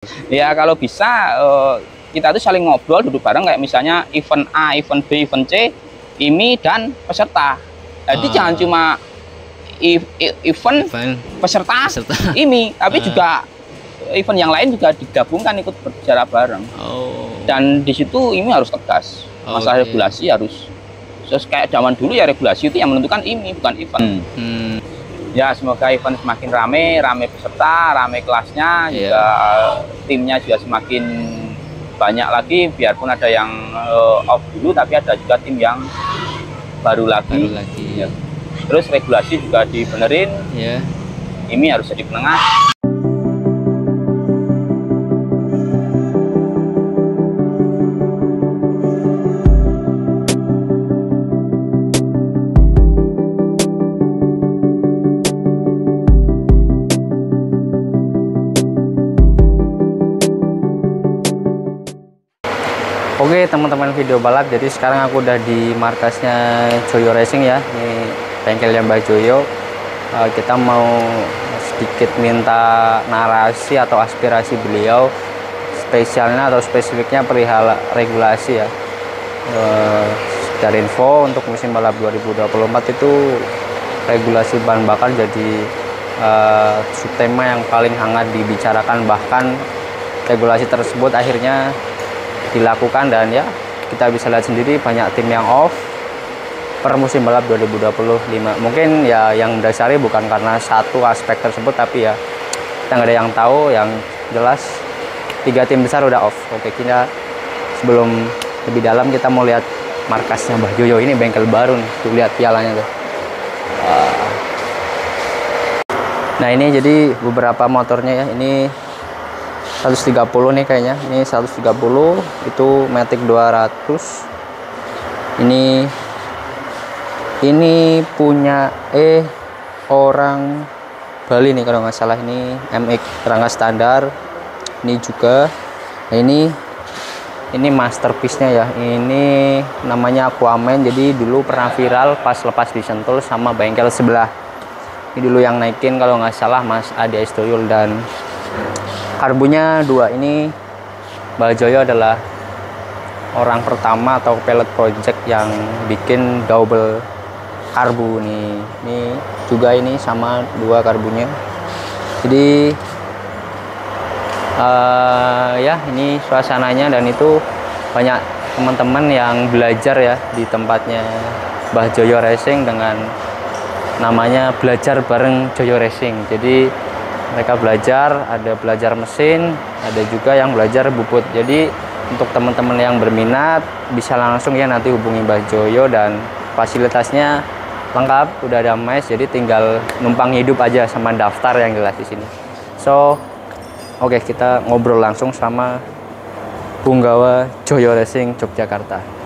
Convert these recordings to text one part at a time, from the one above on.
Ya kalau bisa kita tuh saling ngobrol, duduk bareng kayak misalnya event A, event B, event C, IMI dan peserta. Jadi jangan cuma event peserta IMI, tapi juga event yang lain juga digabungkan ikut berbicara bareng. Dan di situ IMI harus tegas. Masalah regulasi harus kayak zaman dulu ya, regulasi itu yang menentukan IMI bukan event. Ya semoga event semakin rame peserta, rame kelasnya, juga timnya juga semakin banyak lagi, biarpun ada yang off dulu tapi ada juga tim yang baru lagi. Ya. Terus regulasi juga dibenerin, IMI harus jadi penengah. Oke teman-teman video balap, jadi sekarang aku udah di markasnya Joyo Racing ya, ini bengkelnya Mbak Joyo. Kita mau sedikit minta narasi atau aspirasi beliau, spesialnya atau spesifiknya perihal regulasi ya. Dari info untuk musim balap 2024 itu regulasi bahan bakar jadi subtema yang paling hangat dibicarakan, bahkan regulasi tersebut akhirnya dilakukan dan ya kita bisa lihat sendiri banyak tim yang off per musim balap 2025. Mungkin ya yang mendasari bukan karena satu aspek tersebut, tapi ya kita nggak ada yang tahu. Yang jelas 3 tim besar udah off. Oke, kita sebelum lebih dalam kita mau lihat markasnya Mbah Joyo. Ini bengkel baru nih, tuh lihat pialanya tuh. Nah ini jadi beberapa motornya ya, ini 130 nih kayaknya, ini 130, itu Matic 200. Ini punya orang Bali nih kalau nggak salah, ini MX rangka standar. Ini juga, nah ini masterpiece-nya ya, ini namanya Aquaman. Jadi dulu pernah viral pas lepas di Sentul sama bengkel sebelah. Ini dulu yang naikin kalau nggak salah Mas Adi Astoyul, dan karbunya 2. Ini Mbak Joyo adalah orang pertama atau pilot project yang bikin double karbu nih. Ini juga ini sama 2 karbunya. Jadi ya ini suasananya, dan itu banyak teman-teman yang belajar ya di tempatnya Mbah Joyo Racing dengan namanya belajar bareng Joyo Racing. Jadi mereka belajar, ada belajar mesin, ada juga yang belajar bubut. Jadi untuk teman-teman yang berminat bisa langsung ya nanti hubungi Mbah Joyo, dan fasilitasnya lengkap, udah ada mes, jadi tinggal numpang hidup aja sama daftar yang jelas di sini. So, oke, kita ngobrol langsung sama Punggawa Joyo Racing Yogyakarta.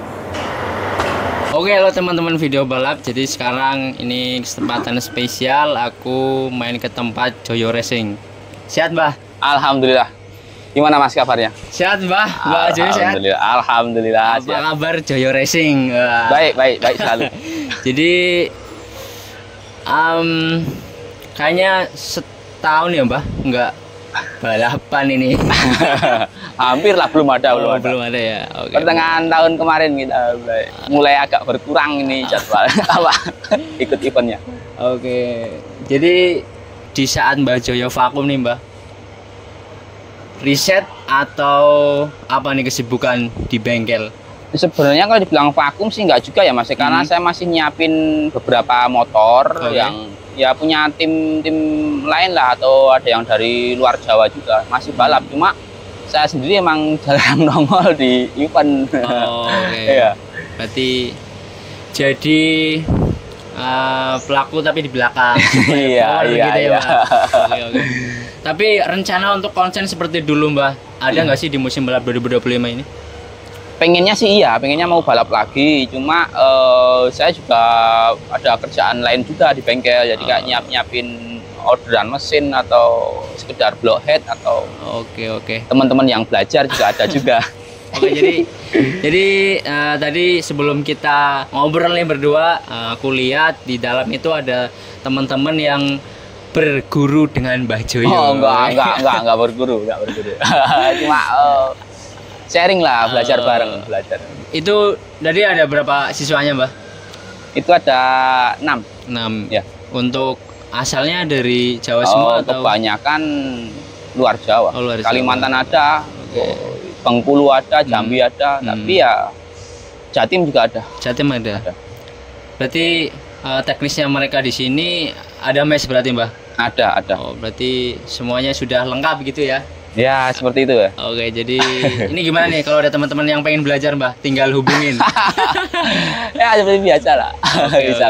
Oke, halo teman-teman video balap. Jadi sekarang ini kesempatan spesial aku main ke tempat Joyo Racing. Sehat, Mbah? Alhamdulillah. Gimana Mas kabarnya? Sehat, Mbah. Mbak Joyo sehat? Alhamdulillah. Apa kabar Joyo Racing? Baik selalu. Jadi kayaknya setahun ya, Mbah, nggak balapan ini. Hampir lah, belum ada ya. Okay. Pertengahan tahun kemarin kita mulai agak berkurang ini jadwal ikut eventnya. Oke. Jadi di saat Mbak Joyo vakum nih, Mbak, riset atau apa nih kesibukan di bengkel? Sebenarnya kalau dibilang vakum sih nggak juga ya Mas, karena saya masih nyiapin beberapa motor yang ya punya tim lain lah, atau ada yang dari luar Jawa juga masih balap. Cuma saya sendiri emang jarang nongol di event. Iya. Berarti jadi pelaku tapi di belakang. Iya. Ya, okay. Tapi rencana untuk konsen seperti dulu, Mbah, ada nggak sih di musim balap 2025 ini? Pengennya sih iya, pengennya mau balap lagi. Cuma saya juga ada kerjaan lain juga di bengkel, jadi kayak nyiapin orderan mesin atau sekedar blockhead atau teman-teman yang belajar juga ada juga. Oke, jadi tadi sebelum kita ngobrol nih berdua, aku lihat di dalam itu ada teman-teman yang berguru dengan Mbah Joyo? Oh, enggak berguru. Cuma sharing lah, belajar bareng. Itu tadi ada berapa siswanya, Mbah? Itu ada 6. 6. Ya. Untuk asalnya dari Jawa semua atau? Kebanyakan luar Jawa. Luar Jawa. Kalimantan ada, Bengkulu ada, Jambi ada, tapi ya Jatim juga ada. Jatim ada. Berarti teknisnya mereka di sini ada mes berarti, Mbah? Ada. Oh, berarti semuanya sudah lengkap gitu ya? Ya, seperti itu ya. Oke, jadi ini gimana nih kalau ada teman-teman yang pengen belajar, Mbah? Tinggal hubungin. Ya, seperti biasa lah. Bisa.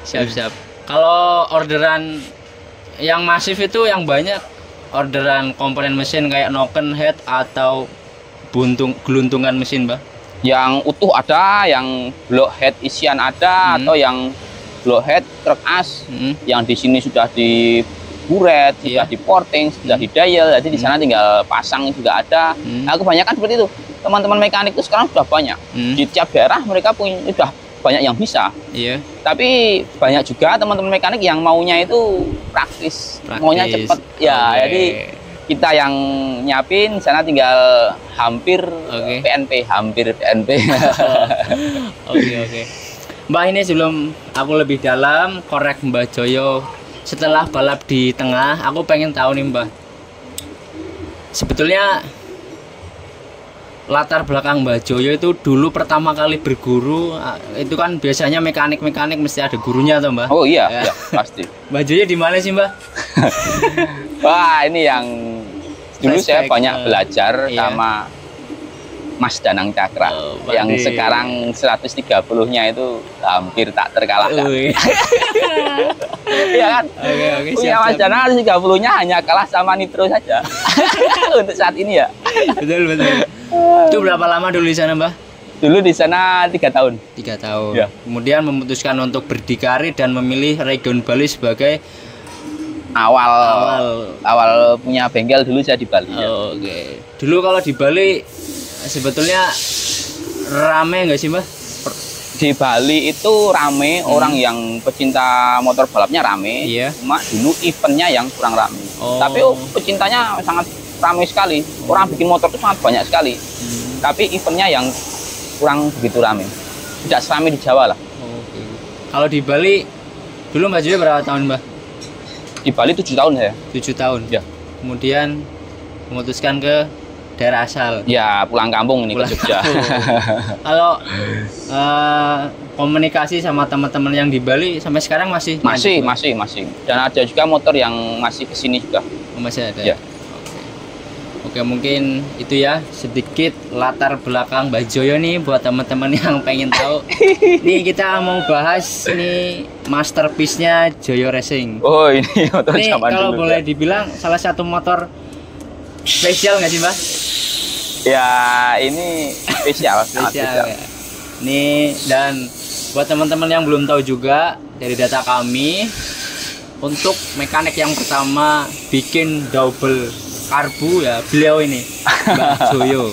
Siap. Kalau orderan yang masif itu yang banyak orderan komponen mesin kayak noken head atau geluntungan mesin, Mbah? Yang utuh ada, yang block head isian ada, atau yang block head truk as yang di sini sudah di buret, sudah di porting, sudah di dial, jadi di sana tinggal pasang juga ada. Nah, kebanyakan seperti itu. Teman-teman mekanik itu sekarang sudah banyak. Di tiap daerah mereka sudah banyak yang bisa. Iya. Tapi banyak juga teman-teman mekanik yang maunya itu praktis. Maunya cepat. Ya, jadi kita yang nyiapin, sana tinggal hampir PNP. Oke. Mbah, ini sebelum aku lebih dalam korek Mbah Joyo setelah balap di tengah, aku pengen tahu nih, Mbah, sebetulnya latar belakang Mbah Joyo itu dulu pertama kali berguru itu kan biasanya mekanik mesti ada gurunya tuh, Mbah. Oh iya, ya, pasti. Mbah Joyo di mana sih, Mbah? Wah, ini yang dulu saya banyak belajar sama Mas Danang Cakra, yang sekarang 130-nya itu hampir tak terkalahkan. Iya kan? Oke, punya Mas Danang 130-nya hanya kalah sama Nitro saja. Untuk saat ini ya. Betul. Itu berapa lama dulu di sana, Mbah? Dulu di sana 3 tahun. 3 tahun. Ya. Kemudian memutuskan untuk berdikari dan memilih region Bali sebagai awal punya bengkel dulu saya di Bali. Oke. Dulu kalau di Bali sebetulnya rame nggak sih, Mbah? Di Bali itu rame, orang yang pecinta motor balapnya rame. Iya. Cuma dulu eventnya yang kurang rame. Tapi pecintanya sangat rame sekali. Orang bikin motor itu sangat banyak sekali. Tapi eventnya yang kurang begitu rame. Tidak serame di Jawa lah. Oke. Kalau di Bali dulu Mbak Joyo berapa tahun, Mbah? Di Bali 7 tahun saya. 7 tahun. Ya. Kemudian memutuskan ke daerah asal. Ya, pulang kampung ini ke Jogja. Kalau komunikasi sama teman-teman yang di Bali sampai sekarang masih. Dan ada juga motor yang masih kesini juga. Masih ada. Ya. Oke, mungkin itu ya sedikit latar belakang Mbah Joyo nih buat teman-teman yang pengen tahu. Nih kita mau bahas nih masterpiece-nya Joyo Racing. Oh, ini motor ini zaman kalau dulu. Boleh dibilang salah satu motor spesial nggak sih, Mbah? Ya, ini spesial. Ya. Nih, dan buat teman-teman yang belum tahu juga, dari data kami untuk mekanik yang pertama bikin double karbu ya beliau ini, Mbah Joyo.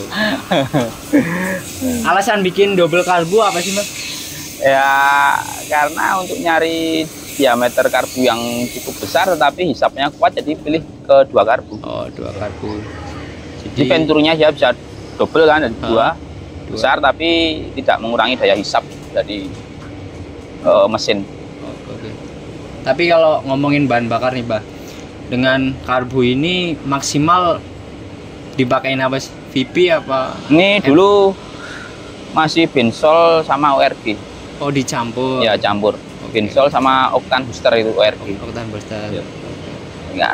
Alasan bikin double karbu apa sih, Mbak? Ya, karena untuk nyari diameter karbu yang cukup besar tetapi hisapnya kuat, jadi pilih ke 2 karbu. Oh, 2 karbu. Jadi venturnya ya bisa double kan, dari 2 besar tapi tidak mengurangi daya hisap dari mesin. Oke. Tapi kalau ngomongin bahan bakar nih, Mbak, dengan karbu ini maksimal dipakein apa sih? VP apa? Ini dulu masih bensol sama ORG. Oh, dicampur? Ya, campur. Bensol sama oktan booster itu ORG. Oktan booster. Ya. Ya,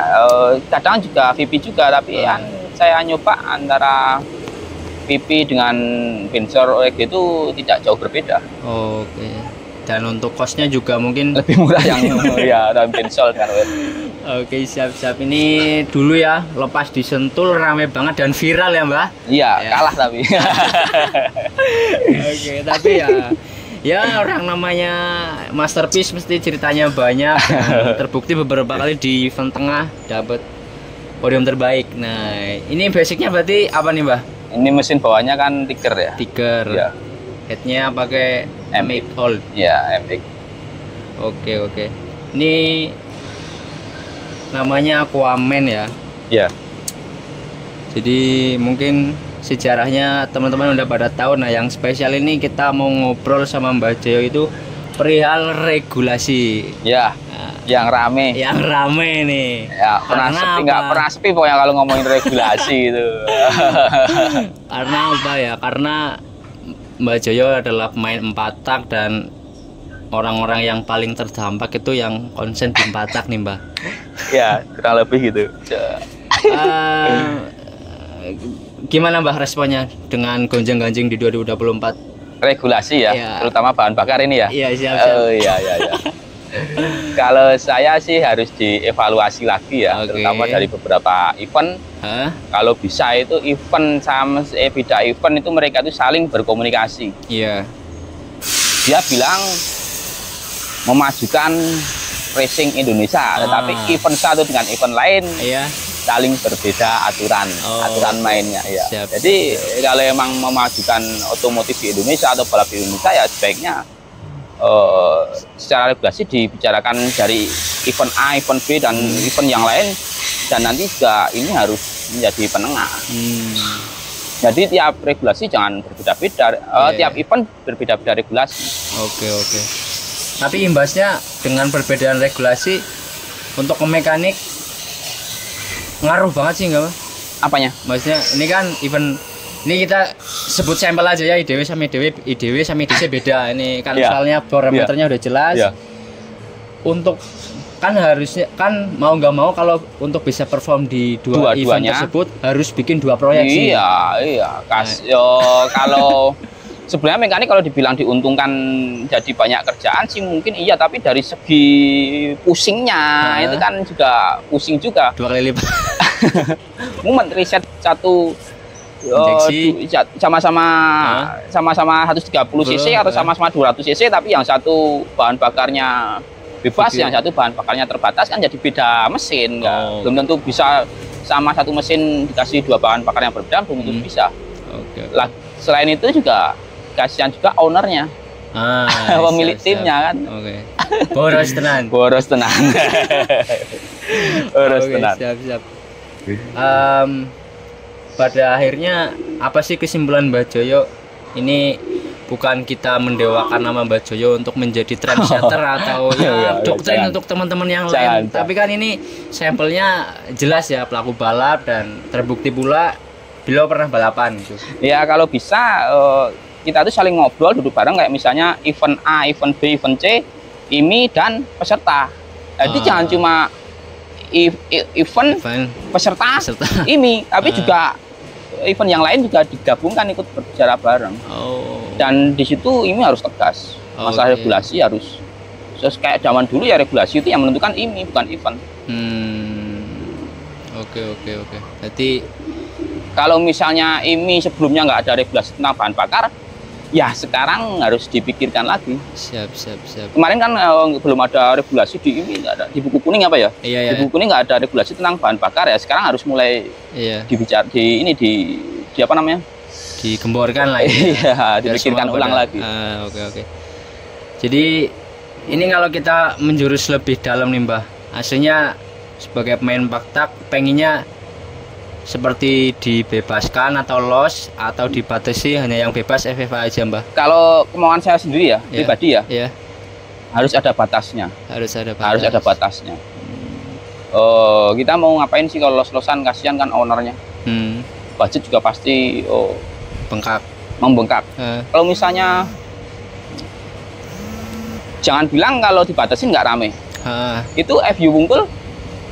kadang juga VP juga, tapi saya nyoba antara VP dengan bensol ORG itu tidak jauh berbeda. Oke. Dan untuk kosnya juga mungkin lebih murah yang ya dan bensol dengan ORG. Oke, siap-siap. Ini dulu ya, lepas disentul rame banget dan viral ya, Mbak? Iya, kalah tapi. Oke, tapi ya orang namanya masterpiece mesti ceritanya banyak. Terbukti beberapa kali di event tengah dapat podium terbaik. Nah, ini basicnya berarti apa nih, Mbak? Ini mesin bawahnya kan Tiger ya? Tiger. Ya. Headnya pakai MX Old. Ya, MX. Oke. Ini namanya Aquaman ya. Ya. Jadi mungkin sejarahnya teman-teman udah pada tahu. Nah, yang spesial ini kita mau ngobrol sama Mbah Joyo itu perihal regulasi. Ya. Yang rame. Yang rame nih. Ya, nggak pernah sepi pokoknya kalau ngomongin regulasi itu. Karena apa ya? Karena Mbah Joyo adalah pemain 4 tak dan orang-orang yang paling terdampak itu yang konsen di 4 tak nih, Mbah. Ya, kurang lebih gitu. Gimana Mbah responnya dengan gonjang-ganjing di 2024? Regulasi ya, terutama bahan bakar ini ya. Iya, siap. Oh iya. Kalau saya sih harus dievaluasi lagi ya, terutama dari beberapa event. Kalau bisa itu event sama beda event itu mereka itu saling berkomunikasi. Iya. Dia bilang memajukan racing Indonesia, tetapi event satu dengan event lain saling berbeda aturan mainnya ya. Siap. Jadi kalau emang memajukan otomotif di Indonesia atau balap di Indonesia ya sebaiknya secara regulasi dibicarakan dari event A, event B dan event yang lain, dan nanti juga ini harus menjadi penengah. Jadi tiap regulasi jangan berbeda-beda, tiap event berbeda-beda regulasi. Oke. Tapi imbasnya dengan perbedaan regulasi untuk ke mekanik ngaruh banget sih nggak, Mas? Apanya? Maksudnya ini kan event, ini kita sebut sampel aja ya, IDW sama IDC beda. Ini kan soalnya parameternya udah jelas. Untuk kan harusnya kan mau nggak mau kalau untuk bisa perform di dua event tersebut harus bikin 2 proyeksi. Iya. Kalau sebenarnya mekanik kalau dibilang diuntungkan jadi banyak kerjaan sih mungkin iya, tapi dari segi pusingnya itu kan juga pusing juga. 2 kali lipat. Momen riset satu sama-sama 130 cc atau sama-sama 200 cc, tapi yang satu bahan bakarnya bebas, yang satu bahan bakarnya terbatas, kan jadi beda mesin. Belum tentu bisa sama satu mesin dikasih 2 bahan bakar yang berbeda, belum tentu bisa. Selain itu juga kasihan juga ownernya, pemilik timnya kan. Boros tenan. Siap. Pada akhirnya apa sih kesimpulan Mbah Joyo? Ini bukan kita mendewakan nama Mbah Joyo untuk menjadi trendsetter atau doktrin untuk teman-teman yang lain. Tapi kan ini sampelnya jelas ya, pelaku balap dan terbukti pula beliau pernah balapan gitu. Ya kalau bisa kita tuh saling ngobrol, duduk bareng kayak misalnya event A, event B, event C, IMI dan peserta. Jadi jangan cuma event peserta IMI, tapi juga event yang lain juga digabungkan, ikut berbicara bareng. Dan di situ IMI harus tegas. Masalah regulasi harus kayak zaman dulu ya, regulasi itu yang menentukan IMI bukan event. Oke. Berarti kalau misalnya IMI sebelumnya nggak ada regulasi tentang bahan bakar, ya sekarang harus dipikirkan lagi. Siap. Kemarin kan belum ada regulasi di IMI, nggak ada. Di buku kuning apa ya? Di buku kuning nggak ada regulasi tentang bahan bakar ya. Sekarang harus mulai dibicara di apa namanya? Digemborkan lah. Dipikirkan ulang lagi. Oke. Jadi ini kalau kita menjurus lebih dalam nih Mbah, aslinya sebagai pemain baktak pengennya seperti dibebaskan atau loss atau dibatasi hanya yang bebas FFA aja Mbah? Kalau kemauan saya sendiri ya, pribadi ya, harus ada batasnya. Harus ada batasnya. Kita mau ngapain sih kalau los-losan, kasihan kan ownernya. Budget juga pasti membengkak. Kalau misalnya jangan bilang kalau dibatasin nggak rame. Itu FU Bungkul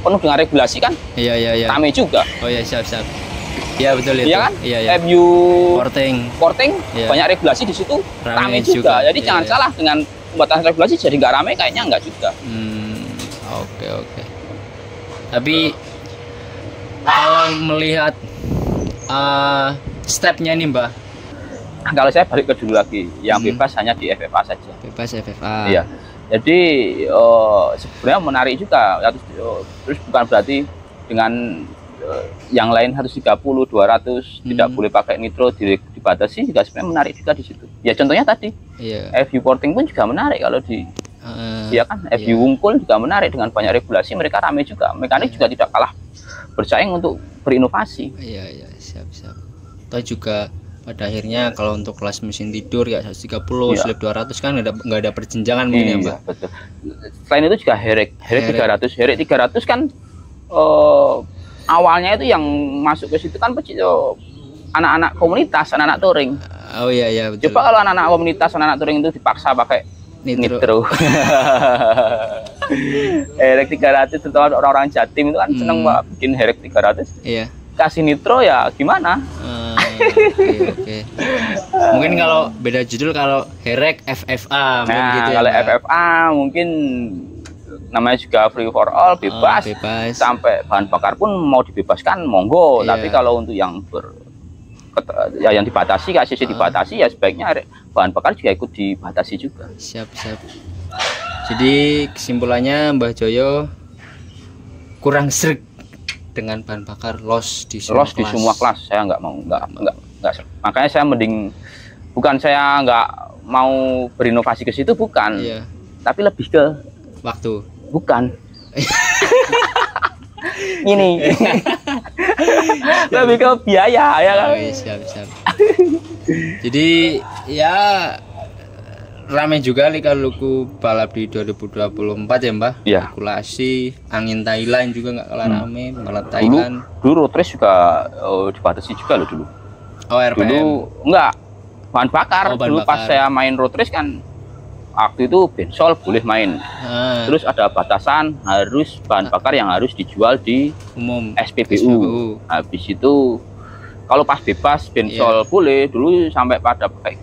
penuh dengan regulasi kan? Iya. Rame juga. Oh iya, siap. Iya betul itu. Iya kan? Iya. FU Korting banyak regulasi di situ, rame juga. Jadi jangan salah dengan pembatasan regulasi jadi nggak rame, kayaknya nggak juga. Oke. Tapi kalau melihat stepnya nih Mbah, kalau saya balik ke dulu lagi, yang bebas hanya di FFA saja. Bebas FFA. Iya. Jadi sebenarnya menarik juga. Terus bukan berarti dengan yang lain 130, 200 tidak boleh pakai nitro dibatasi, juga sebenarnya menarik juga di situ. Ya contohnya tadi, FU Porting pun juga menarik kalau ya kan. FB Wungkul juga menarik dengan banyak regulasi, mereka ramai juga. Mekanik juga tidak kalah bersaing untuk berinovasi. Iya, siap. Atau juga pada akhirnya kalau untuk kelas mesin tidur ya 130, slip 200 kan nggak ada perjenjangan mungkin ya Mbak. Betul. Selain itu juga Herek 300 kan awalnya itu yang masuk ke situ kan anak-anak komunitas, anak-anak touring. Oh iya betul. Coba kalau anak-anak komunitas, anak-anak touring itu dipaksa pakai nitro. Herek 300 terutama orang-orang Jatim itu kan seneng banget bikin Herek 300. Iya. Kasih nitro ya gimana? Oke. Mungkin kalau beda judul, kalau Herek FFA mungkin gitu ya. Kalau FFA mungkin namanya juga free for all, bebas. Sampai bahan bakar pun mau dibebaskan monggo. Tapi kalau untuk yang yang dibatasi, KCC dibatasi, ya sebaiknya bahan bakar juga ikut dibatasi juga. Siap. Jadi kesimpulannya Mbah Joyo kurang sreg dengan bahan bakar los di semua kelas. Saya nggak mau, nggak. Makanya saya mending, bukan saya nggak mau berinovasi ke situ, bukan. Tapi lebih ke waktu. Bukan. Ini lebih ke biaya ya kan. Siap. Jadi ya ramai juga lika-liku balap di 2024 ya Mbah. Kalkulasi angin Thailand juga nggak kalah rame, balap Thailand. Dulu road race juga dibatasi juga loh dulu. RPM. Dulu enggak, bahan bakar. Dulu pas saya main road race kan waktu itu bensol boleh main. Terus ada batasan harus bahan bakar yang harus dijual di umum SPBU. Habis itu kalau pas bebas bensol boleh, dulu sampai pada pakai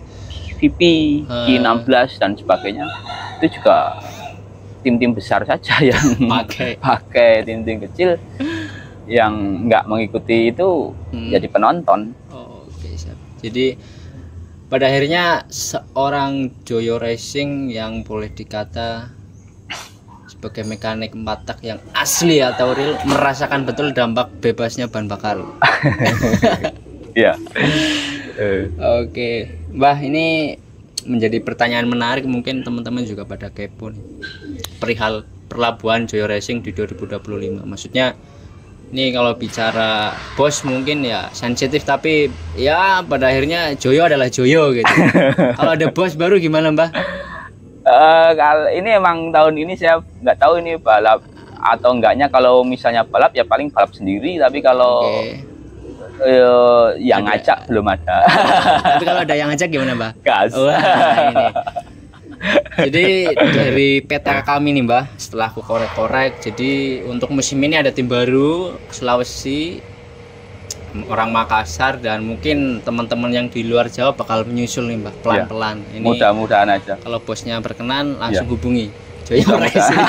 VP, Q16 dan sebagainya. Itu juga tim-tim besar saja yang pakai, tim-tim kecil yang nggak mengikuti itu jadi penonton. Oke, siap. Jadi pada akhirnya seorang Joyo Racing yang boleh dikata sebagai mekanik 4 tak yang asli atau real merasakan betul dampak bebasnya bahan bakar. Iya. Oke, Mbah, ini menjadi pertanyaan menarik, mungkin teman-teman juga pada kepo nih. Perihal perlabuhan Joyo Racing di 2025. Maksudnya ini kalau bicara bos mungkin ya sensitif, tapi ya pada akhirnya Joyo adalah Joyo gitu. Kalau ada bos baru gimana Mbah? Kalau ini emang tahun ini saya nggak tahu ini balap atau enggaknya. Kalau misalnya balap ya paling balap sendiri, tapi kalau yang ngajak belum ada. Tapi kalau ada yang ngajak gimana Mbah? Gas. Ini. Jadi dari peta kami nih Mbah, setelah aku korek-korek, jadi untuk musim ini ada tim baru Sulawesi, orang Makassar, dan mungkin teman-teman yang di luar Jawa bakal menyusul nih Mbah, pelan-pelan. Ini mudah-mudahan aja. Kalau bosnya berkenan langsung hubungi Joyo Racing.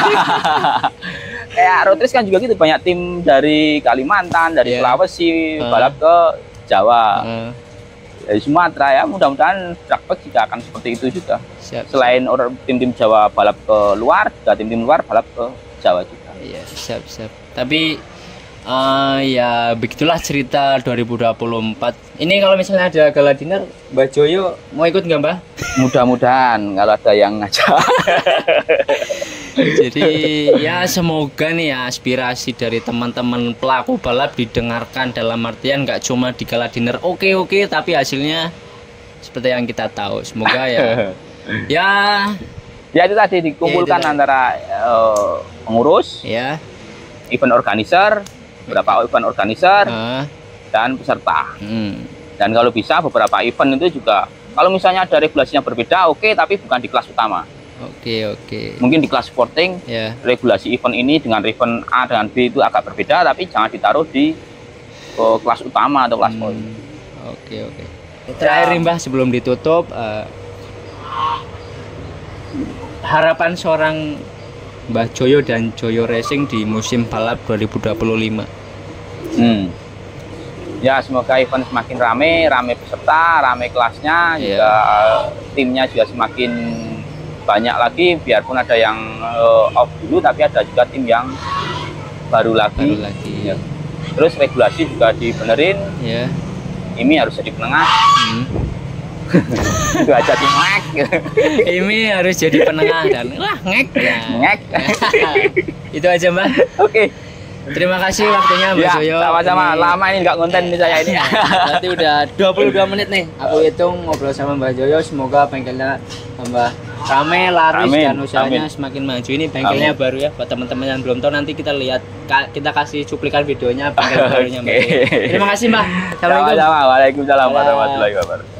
Kayak road race kan juga gitu, banyak tim dari Kalimantan, dari Sulawesi balap ke Jawa, dari Sumatera ya. Mudah-mudahan Dragback juga akan seperti itu juga. Selain tim-tim Jawa balap ke luar, juga tim-tim luar balap ke Jawa juga. Iya, siap. Tapi ya begitulah cerita 2024. Ini kalau misalnya ada gala dinner, Mbah Joyo mau ikut nggak Mbah? Mudah-mudahan kalau ada yang ngajak. Jadi ya semoga nih ya aspirasi dari teman-teman pelaku balap didengarkan, dalam artian nggak cuma di gala dinner oke, tapi hasilnya seperti yang kita tahu. Semoga ya ya itu tadi dikumpulkan antara pengurus, event organizer, beberapa event organizer dan peserta. Dan kalau bisa beberapa event itu juga, kalau misalnya ada regulasinya berbeda tapi bukan di kelas utama. Oke. Mungkin di kelas sporting, regulasi event ini dengan event A dengan B itu agak berbeda, tapi jangan ditaruh di kelas utama atau kelas poin. Oke. Terakhir Mbah sebelum ditutup, harapan seorang Mbah Joyo dan Joyo Racing di musim balap 2025. Ya semoga event semakin rame peserta, rame kelasnya, juga timnya juga semakin banyak lagi, biarpun ada yang off dulu, tapi ada juga tim yang baru lagi. Terus regulasi juga dibenerin. Ini harus jadi penengah. Itu aja sih ngek. Imi harus jadi penengah dan wah ngek ya. Ngek. Itu aja Mbak. Oke. Terima kasih waktunya Mbak Ya, Joyo. sama-sama. Ini- Lama ini nggak konten ini saya ini. Berarti udah 22 menit nih. Aku hitung ngobrol sama Mbak Joyo. Semoga bengkelnya tambah rame, laris Amin, dan usahanya amin. semakin maju. Ini bengkelnya baru ya. Buat teman-teman yang belum tahu nanti kita lihat, kita kasih cuplikan videonya bengkel barunya Mbak Joyo. Oke. Terima kasih Mbak. Assalamualaikum. Sama-sama. Waalaikumsalam warahmatullahi wabarakatuh.